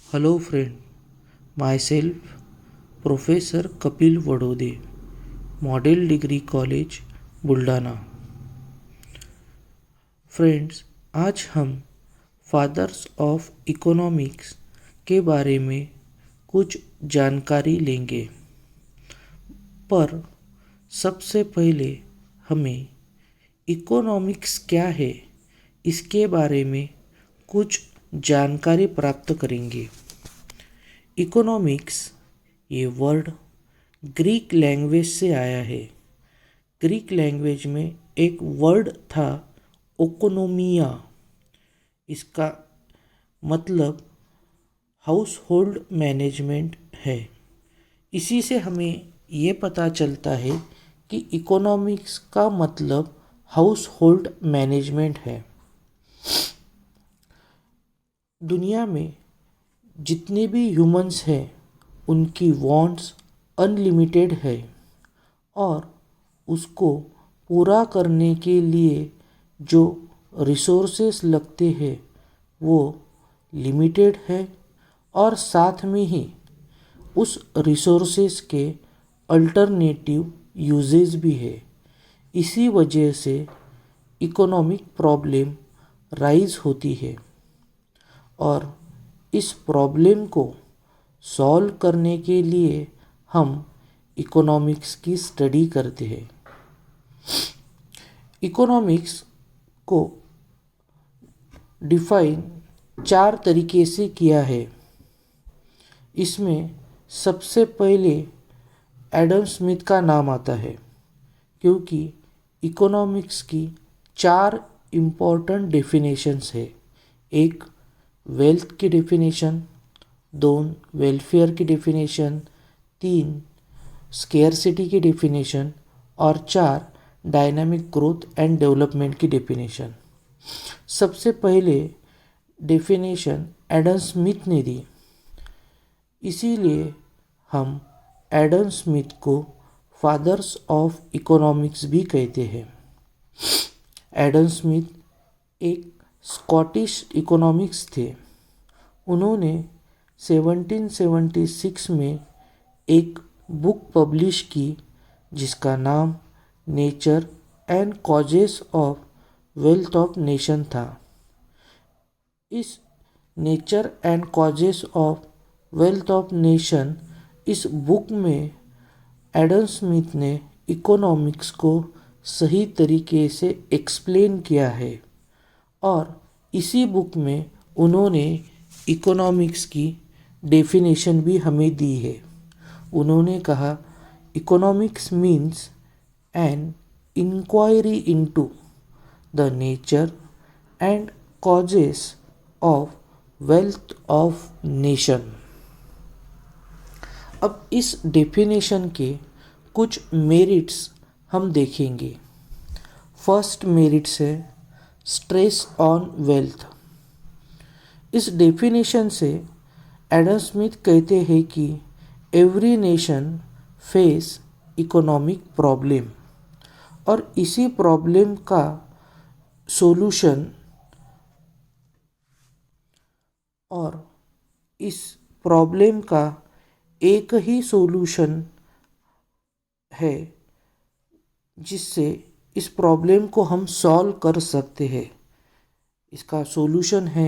Hello friend, myself Professor Kapil Vadode, Model Degree College, Buldhana. Friends, आज हम fathers of economics के बारे में कुछ जानकारी लेंगे, पर सबसे पहले हमें इकोनॉमिक्स क्या है इसके बारे में कुछ जानकारी प्राप्त करेंगे। इकोनॉमिक्स ये वर्ड ग्रीक लैंग्वेज से आया है। ग्रीक लैंग्वेज में एक वर्ड था ओकोनोमिया। इसका मतलब हाउस होल्ड मैनेजमेंट है। इसी से हमें ये पता चलता है कि इकोनॉमिक्स का मतलब हाउस होल्ड मैनेजमेंट है। दुनिया में जितने भी ह्यूमंस हैं उनकी वांट्स अनलिमिटेड है और उसको पूरा करने के लिए जो रिसोर्सेस लगते हैं वो लिमिटेड है और साथ में ही उस रिसोर्सेस के अल्टरनेटिव यूजेस भी है। इसी वजह से इकोनॉमिक प्रॉब्लम राइज होती है और इस प्रॉब्लम को सॉल्व करने के लिए हम इकोनॉमिक्स की स्टडी करते हैं। इकोनॉमिक्स को डिफाइन 4 तरीके से किया है। इसमें सबसे पहले एडम स्मिथ का नाम आता है, क्योंकि इकोनॉमिक्स की 4 इम्पोर्टेंट डेफिनेशंस है। एक वेल्थ की डेफिनेशन, 2 वेलफेयर की डेफिनेशन, 3 स्केर्सिटी की डेफिनेशन और 4 डायनामिक ग्रोथ एंड डेवलपमेंट की डेफिनेशन। सबसे पहले डेफिनेशन एडम स्मिथ ने दी, इसीलिए हम एडम स्मिथ को फादर्स ऑफ इकोनॉमिक्स भी कहते हैं। एडम स्मिथ एक स्कॉटिश इकोनॉमिक्स थे। उन्होंने 1776 में एक बुक पब्लिश की जिसका नाम nature and causes of wealth of nation था। इस nature and causes of wealth of nation इस बुक में एडम स्मिथ ने इकोनॉमिक्स को सही तरीके से एक्सप्लेन किया है और इसी बुक में उन्होंने इकोनॉमिक्स की डेफिनेशन भी हमें दी है। उन्होंने कहा, economics means an inquiry into the nature and causes of wealth of nation. अब इस डेफिनेशन के कुछ मेरिट्स हम देखेंगे। फर्स्ट मेरिट्स है स्ट्रेस ऑन वेल्थ। इस डेफिनेशन से एडम स्मिथ कहते हैं कि every nation face economic problem और इसी प्रॉब्लम का सॉल्यूशन और इस प्रॉब्लम का एक ही सॉल्यूशन है जिससे इस प्रॉब्लम को हम सॉल्व कर सकते हैं। इसका सॉल्यूशन है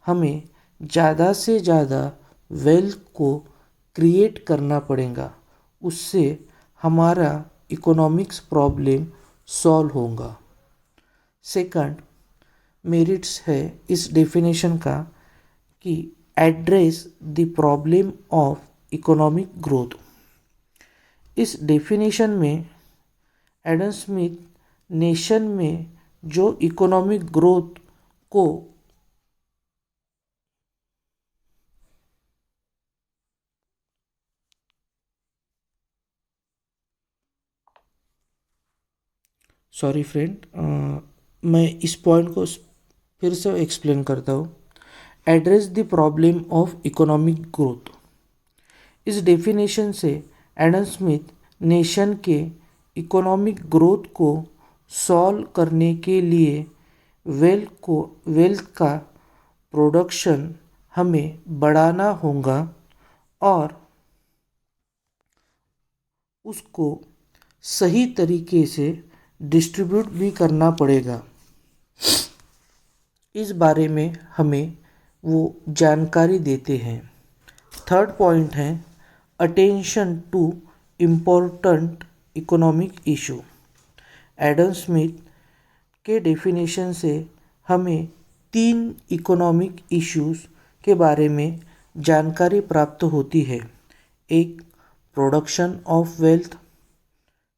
हमें ज़्यादा से ज़्यादा वेल्थ को क्रिएट करना पड़ेगा, उससे हमारा इकोनॉमिक्स प्रॉब्लम सॉल्व होगा। सेकंड मेरिट्स है इस डेफिनेशन का कि address the problem of economic growth. इस डेफिनेशन में एडम स्मिथ नेशन में जो इकोनॉमिक ग्रोथ को सॉरी फ्रेंड, मैं इस पॉइंट को फिर से एक्सप्लेन करता हूँ। Address the problem of economic growth. इस डेफिनेशन से एडम स्मिथ नेशन के इकोनॉमिक ग्रोथ को सॉल्व करने के लिए वेल्थ का प्रोडक्शन हमें बढ़ाना होगा और उसको सही तरीके से डिस्ट्रीब्यूट भी करना पड़ेगा। इस बारे में हमें वो जानकारी देते हैं। थर्ड पॉइंट है attention to important economic issue. Adam Smith के डेफिनेशन से हमें 3 इकोनॉमिक इश्यूज के बारे में जानकारी प्राप्त होती है। एक, production of wealth.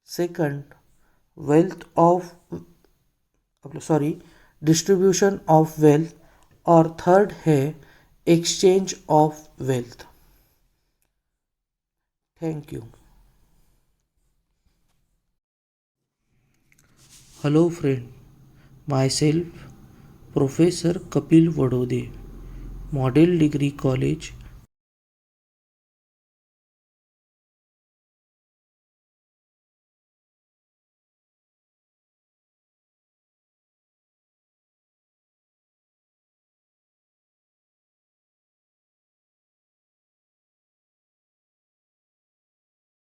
Second, wealth of distribution of wealth. और थर्ड है exchange of wealth. Thank you. Hello friend, myself Professor Kapil Vadode, Model Degree College,